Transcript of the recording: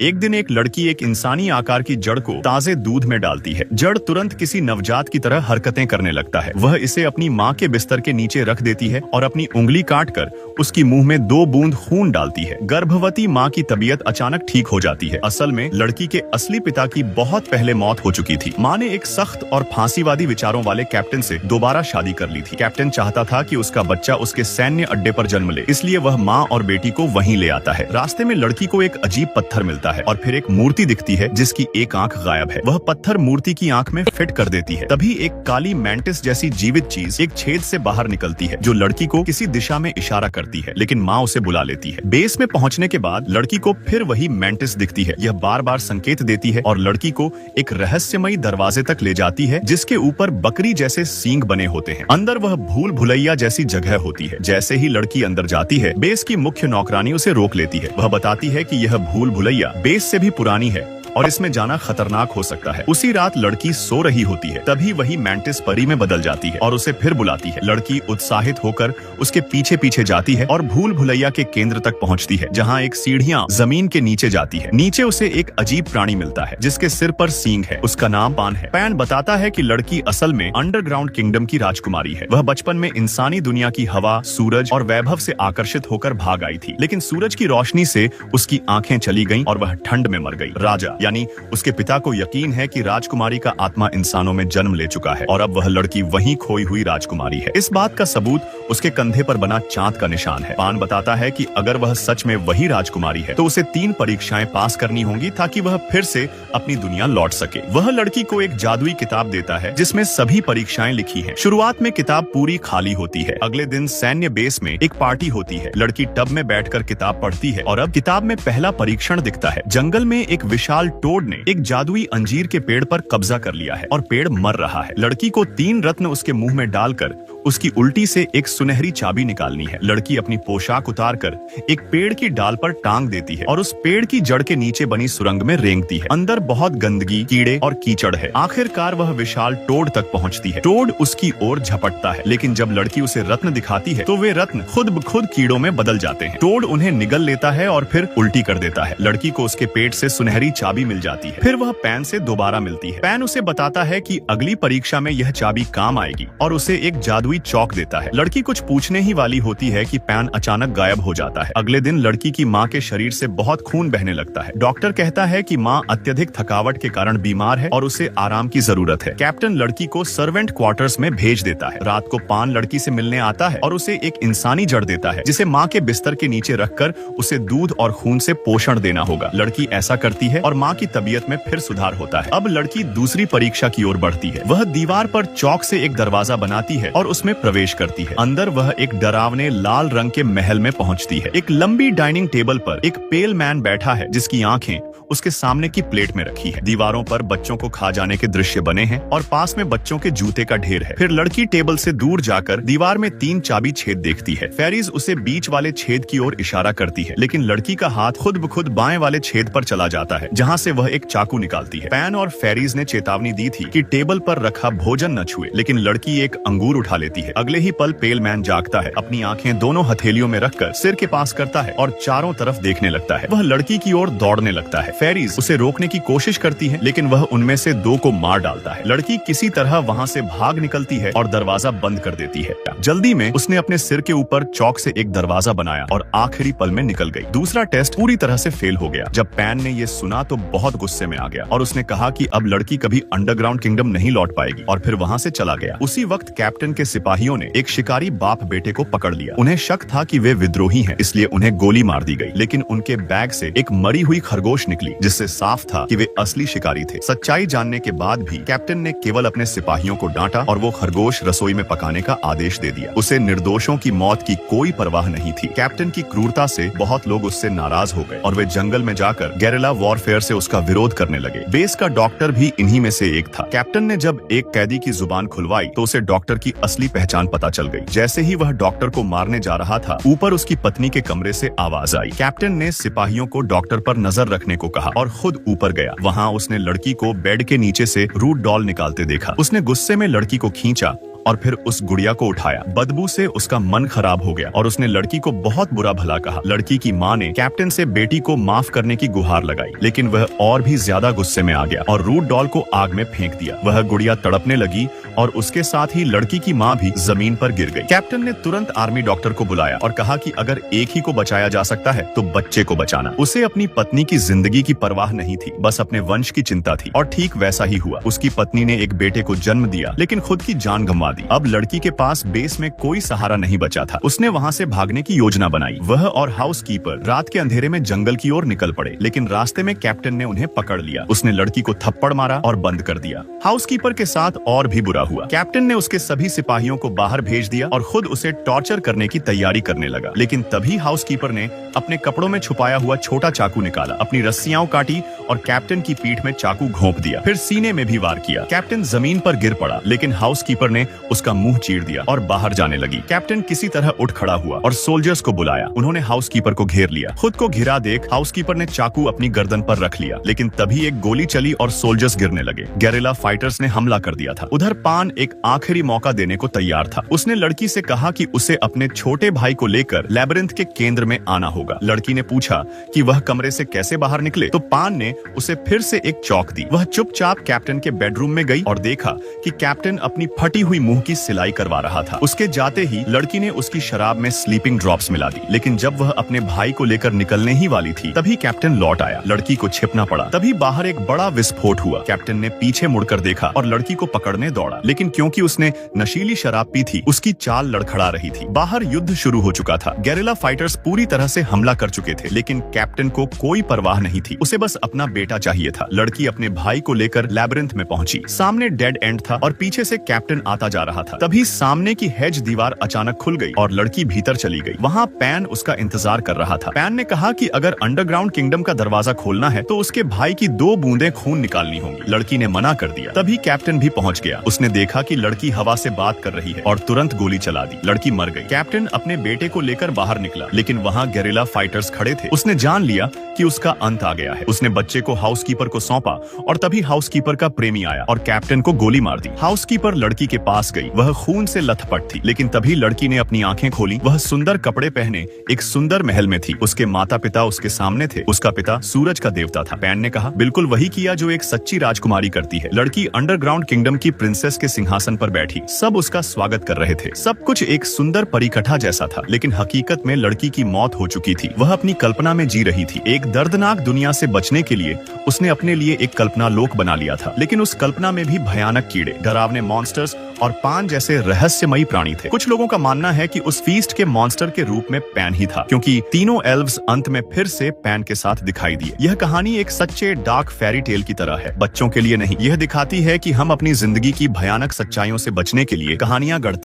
एक दिन एक लड़की एक इंसानी आकार की जड़ को ताजे दूध में डालती है। जड़ तुरंत किसी नवजात की तरह हरकतें करने लगता है। वह इसे अपनी माँ के बिस्तर के नीचे रख देती है और अपनी उंगली काटकर उसकी मुंह में 2 बूंद खून डालती है। गर्भवती माँ की तबीयत अचानक ठीक हो जाती है। असल में लड़की के असली पिता की बहुत पहले मौत हो चुकी थी। माँ ने एक सख्त और फांसीवादी विचारों वाले कैप्टन से दोबारा शादी कर ली थी। कैप्टन चाहता था कि उसका बच्चा उसके सैन्य अड्डे पर जन्म ले, इसलिए वह माँ और बेटी को वहीं ले आता है। रास्ते में लड़की को एक अजीब पत्थर मिलता है और फिर एक मूर्ति दिखती है जिसकी एक आंख गायब है। वह पत्थर मूर्ति की आंख में फिट कर देती है। तभी एक काली मैंटिस जैसी जीवित चीज एक छेद से बाहर निकलती है जो लड़की को किसी दिशा में इशारा करती है, लेकिन माँ उसे बुला लेती है। बेस में पहुंचने के बाद लड़की को फिर वही मैंटिस दिखती है। यह बार बार संकेत देती है और लड़की को एक रहस्यमयी दरवाजे तक ले जाती है जिसके ऊपर बकरी जैसे सींग बने होते हैं। अंदर वह भूल भुलैया जैसी जगह होती है। जैसे ही लड़की अंदर जाती है, बेस की मुख्य नौकरानी उसे रोक लेती है। वह बताती है कि यह भूल भुलैया बेस से भी पुरानी है और इसमें जाना खतरनाक हो सकता है। उसी रात लड़की सो रही होती है, तभी वही मैंटिस परी में बदल जाती है और उसे फिर बुलाती है। लड़की उत्साहित होकर उसके पीछे पीछे जाती है और भूल भुलैया के केंद्र तक पहुंचती है, जहां एक सीढ़ियां जमीन के नीचे जाती है। नीचे उसे एक अजीब प्राणी मिलता है जिसके सिर पर सींग है। उसका नाम पान है। पैन बताता है कि लड़की असल में अंडरग्राउंड किंगडम की राजकुमारी है। वह बचपन में इंसानी दुनिया की हवा, सूरज और वैभव से आकर्षित होकर भाग आई थी, लेकिन सूरज की रोशनी से उसकी आंखें चली गईं और वह ठंड में मर गई। राजा यानी उसके पिता को यकीन है कि राजकुमारी का आत्मा इंसानों में जन्म ले चुका है और अब वह लड़की वहीं खोई हुई राजकुमारी है। इस बात का सबूत उसके कंधे पर बना चांद का निशान है। पान बताता है कि अगर वह सच में वही राजकुमारी है तो उसे 3 परीक्षाएं पास करनी होंगी ताकि वह फिर से अपनी दुनिया लौट सके। वह लड़की को एक जादुई किताब देता है जिसमें सभी परीक्षाएं लिखी हैं। शुरुआत में किताब पूरी खाली होती है। अगले दिन सैन्य बेस में एक पार्टी होती है। लड़की टब में बैठकर किताब पढ़ती है और अब किताब में पहला परीक्षण दिखता है। जंगल में एक विशाल टोड ने एक जादुई अंजीर के पेड़ पर कब्जा कर लिया है और पेड़ मर रहा है। लड़की को 3 रत्न उसके मुंह में डालकर उसकी उल्टी से एक सुनहरी चाबी निकालनी है। लड़की अपनी पोशाक उतारकर एक पेड़ की डाल पर टांग देती है और उस पेड़ की जड़ के नीचे बनी सुरंग में रेंगती है। अंदर बहुत गंदगी, कीड़े और कीचड़ है। आखिरकार वह विशाल टोड तक पहुंचती है। टोड उसकी ओर झपटता है, लेकिन जब लड़की उसे रत्न दिखाती है तो वे रत्न खुद ब खुद कीड़ों में बदल जाते हैं। टोड उन्हें निगल लेता है और फिर उल्टी कर देता है। लड़की को उसके पेट से सुनहरी चाबी मिल जाती है। फिर वह पैन से दोबारा मिलती है। पैन उसे बताता है कि अगली परीक्षा में यह चाबी काम आएगी और उसे एक जादुई चौक देता है। लड़की कुछ पूछने ही वाली होती है कि पैन अचानक गायब हो जाता है। अगले दिन लड़की की माँ के शरीर से बहुत खून बहने लगता है। डॉक्टर कहता है कि माँ अत्यधिक थकावट के कारण बीमार है और उसे आराम की जरूरत है। कैप्टन लड़की को सर्वेंट क्वार्टर्स में भेज देता है। रात को पान लड़की से मिलने आता है और उसे एक इंसानी जड़ देता है जिसे माँ के बिस्तर के नीचे रखकर उसे दूध और खून से पोषण देना होगा। लड़की ऐसा करती है और माँ की तबीयत में फिर सुधार होता है। अब लड़की दूसरी परीक्षा की ओर बढ़ती है। वह दीवार पर चौक से एक दरवाजा बनाती है और उसमें प्रवेश करती है। अंदर वह एक डरावने लाल रंग के महल में पहुंचती है। एक लंबी डाइनिंग टेबल पर एक पेल मैन बैठा है जिसकी आंखें उसके सामने की प्लेट में रखी है। दीवारों पर बच्चों को खा जाने के दृश्य बने हैं और पास में बच्चों के जूते का ढेर है। फिर लड़की टेबल से दूर जाकर दीवार में 3 चाबी छेद देखती है। फेरीज उसे बीच वाले छेद की ओर इशारा करती है, लेकिन लड़की का हाथ खुद ब खुद बाएं वाले छेद पर चला जाता है जहाँ से वह एक चाकू निकालती है। पैन और फेरीज ने चेतावनी दी थी कि टेबल पर रखा भोजन न छुए, लेकिन लड़की एक अंगूर उठा लेती है। अगले ही पल पेल मैन जागता है, अपनी आंखें दोनों हथेलियों में रखकर सिर के पास करता है और चारों तरफ देखने लगता है। वह लड़की की ओर दौड़ने लगता है। फेरीज उसे रोकने की कोशिश करती है, लेकिन वह उनमें से 2 को मार डालता है। लड़की किसी तरह वहाँ से भाग निकलती है और दरवाजा बंद कर देती है। जल्दी में उसने अपने सिर के ऊपर चौक से एक दरवाजा बनाया और आखिरी पल में निकल गई। दूसरा टेस्ट पूरी तरह से फेल हो गया। जब पैन ने ये सुना तो बहुत गुस्से में आ गया और उसने कहा कि अब लड़की कभी अंडरग्राउंड किंगडम नहीं लौट पाएगी और फिर वहाँ से चला गया। उसी वक्त कैप्टन के सिपाहियों ने एक शिकारी बाप बेटे को पकड़ लिया। उन्हें शक था कि वे विद्रोही हैं, इसलिए उन्हें गोली मार दी गई, लेकिन उनके बैग से एक मरी हुई खरगोश निकली जिससे साफ था कि वे असली शिकारी थे। सच्चाई जानने के बाद भी कैप्टन ने केवल अपने सिपाहियों को डांटा और वो खरगोश रसोई में पकाने का आदेश दे दिया। उसे निर्दोषों की मौत की कोई परवाह नहीं थी। कैप्टन की क्रूरता से बहुत लोग उससे नाराज हो गए और वे जंगल में जाकर गेरिला वॉरफेयर से उसका विरोध करने लगे। बेस का डॉक्टर भी इन्हीं में से एक था। कैप्टन ने जब एक कैदी की जुबान खुलवाई तो उसे डॉक्टर की असली पहचान पता चल गई। जैसे ही वह डॉक्टर को मारने जा रहा था, ऊपर उसकी पत्नी के कमरे से आवाज आई। कैप्टन ने सिपाहियों को डॉक्टर पर नजर रखने को कहा और खुद ऊपर गया। वहाँ उसने लड़की को बेड के नीचे से रूट डॉल निकालते देखा। उसने गुस्से में लड़की को खींचा और फिर उस गुड़िया को उठाया। बदबू से उसका मन खराब हो गया और उसने लड़की को बहुत बुरा भला कहा। लड़की की माँ ने कैप्टन से बेटी को माफ करने की गुहार लगाई, लेकिन वह और भी ज्यादा गुस्से में आ गया और रूट डॉल को आग में फेंक दिया। वह गुड़िया तड़पने लगी और उसके साथ ही लड़की की माँ भी जमीन पर गिर गई। कैप्टन ने तुरंत आर्मी डॉक्टर को बुलाया और कहा कि अगर एक ही को बचाया जा सकता है तो बच्चे को बचाना। उसे अपनी पत्नी की जिंदगी की परवाह नहीं थी, बस अपने वंश की चिंता थी। और ठीक वैसा ही हुआ। उसकी पत्नी ने एक बेटे को जन्म दिया, लेकिन खुद की जान गंवा दी। अब लड़की के पास बेस में कोई सहारा नहीं बचा था। उसने वहाँ से भागने की योजना बनाई। वह और हाउसकीपर रात के अंधेरे में जंगल की ओर निकल पड़े, लेकिन रास्ते में कैप्टन ने उन्हें पकड़ लिया। उसने लड़की को थप्पड़ मारा और बंद कर दिया। हाउसकीपर के साथ और भी बुरा हुआ। कैप्टन ने उसके सभी सिपाहियों को बाहर भेज दिया और खुद उसे टॉर्चर करने की तैयारी करने लगा। लेकिन तभी हाउसकीपर ने अपने कपड़ों में छुपाया हुआ छोटा चाकू निकाला, अपनी रस्सियां काटी और कैप्टन की पीठ में चाकू घोंप दिया। फिर सीने में भी वार किया। कैप्टन जमीन पर गिर पड़ा, लेकिन हाउसकीपर ने उसका मुंह चीर दिया और बाहर जाने लगी। कैप्टन किसी तरह उठ खड़ा हुआ और सोल्जर्स को बुलाया। उन्होंने हाउसकीपर को घेर लिया। खुद को घिरा देख हाउसकीपर ने चाकू अपनी गर्दन पर रख लिया, लेकिन तभी एक गोली चली और सोल्जर्स गिरने लगे। गेरिला फाइटर्स ने हमला कर दिया था। उधर पान एक आखिरी मौका देने को तैयार था। उसने लड़की से कहा कि उसे अपने छोटे भाई को लेकर लैबिरिंथ के केंद्र में आना होगा। लड़की ने पूछा कि वह कमरे से कैसे बाहर निकले, तो पान ने उसे फिर से एक चौक दी। वह चुपचाप कैप्टन के बेडरूम में गई और देखा कि कैप्टन अपनी फटी हुई मुंह की सिलाई करवा रहा था। उसके जाते ही लड़की ने उसकी शराब में स्लीपिंग ड्रॉप्स मिला दी, लेकिन जब वह अपने भाई को लेकर निकलने ही वाली थी तभी कैप्टन लौट आया। लड़की को छिपना पड़ा। तभी बाहर एक बड़ा विस्फोट हुआ। कैप्टन ने पीछे मुड़कर देखा और लड़की को पकड़ने दौड़ा, लेकिन क्योंकि उसने नशीली शराब पी थी, उसकी चाल लड़खड़ा रही थी। बाहर युद्ध शुरू हो चुका था। गेरिला फाइटर्स पूरी तरह से हमला कर चुके थे, लेकिन कैप्टन को कोई परवाह नहीं थी। उसे बस अपना बेटा चाहिए था। लड़की अपने भाई को लेकर लैबिरिंथ में पहुंची। सामने डेड एंड था और पीछे से कैप्टन आता जा रहा था। तभी सामने की हेज दीवार अचानक खुल गई और लड़की भीतर चली गई। वहाँ पैन उसका इंतजार कर रहा था। पैन ने कहा कि अगर अंडरग्राउंड किंगडम का दरवाजा खोलना है तो उसके भाई की 2 बूंदें खून निकालनी होंगी। लड़की ने मना कर दिया। तभी कैप्टन भी पहुंच गया। उसने देखा कि लड़की हवा से बात कर रही है और तुरंत गोली चला दी। लड़की मर गई। कैप्टन अपने बेटे को लेकर बाहर निकला, लेकिन वहाँ गेरिला फाइटर्स खड़े थे। उसने जान लिया कि उसका अंत आ गया है। उसने बच्चे को हाउसकीपर को सौंपा और तभी हाउसकीपर का प्रेमी आया और कैप्टन को गोली मार दी। हाउसकीपर लड़की के पास गई। वह खून से लथपथ थी, लेकिन तभी लड़की ने अपनी आंखें खोली। वह सुंदर कपड़े पहने एक सुंदर महल में थी। उसके माता पिता उसके सामने थे। उसका पिता सूरज का देवता था। पैन ने कहा, बिल्कुल वही किया जो एक सच्ची राजकुमारी करती है। लड़की अंडरग्राउंड किंगडम की प्रिंसेस के सिंहासन पर बैठी। सब उसका स्वागत कर रहे थे। सब कुछ एक सुंदर परिकथा जैसा था, लेकिन हकीकत में लड़की की मौत हो चुकी थी। वह अपनी कल्पना में जी रही थी। एक दर्दनाक दुनिया से बचने के लिए उसने अपने लिए एक कल्पना लोक बना लिया था, लेकिन उस कल्पना में भी भयानक कीड़े, डरावने मॉन्स्टर्स और पान जैसे रहस्यमयी प्राणी थे। कुछ लोगों का मानना है कि उस फीस्ट के मॉन्स्टर के रूप में पैन ही था, क्योंकि तीनों एल्व्स अंत में फिर से पैन के साथ दिखाई दिए। यह कहानी एक सच्चे डार्क फेरी टेल की तरह है, बच्चों के लिए नहीं। यह दिखाती है कि हम अपनी जिंदगी की भयानक सच्चाइयों से बचने के लिए कहानियां गढ़ते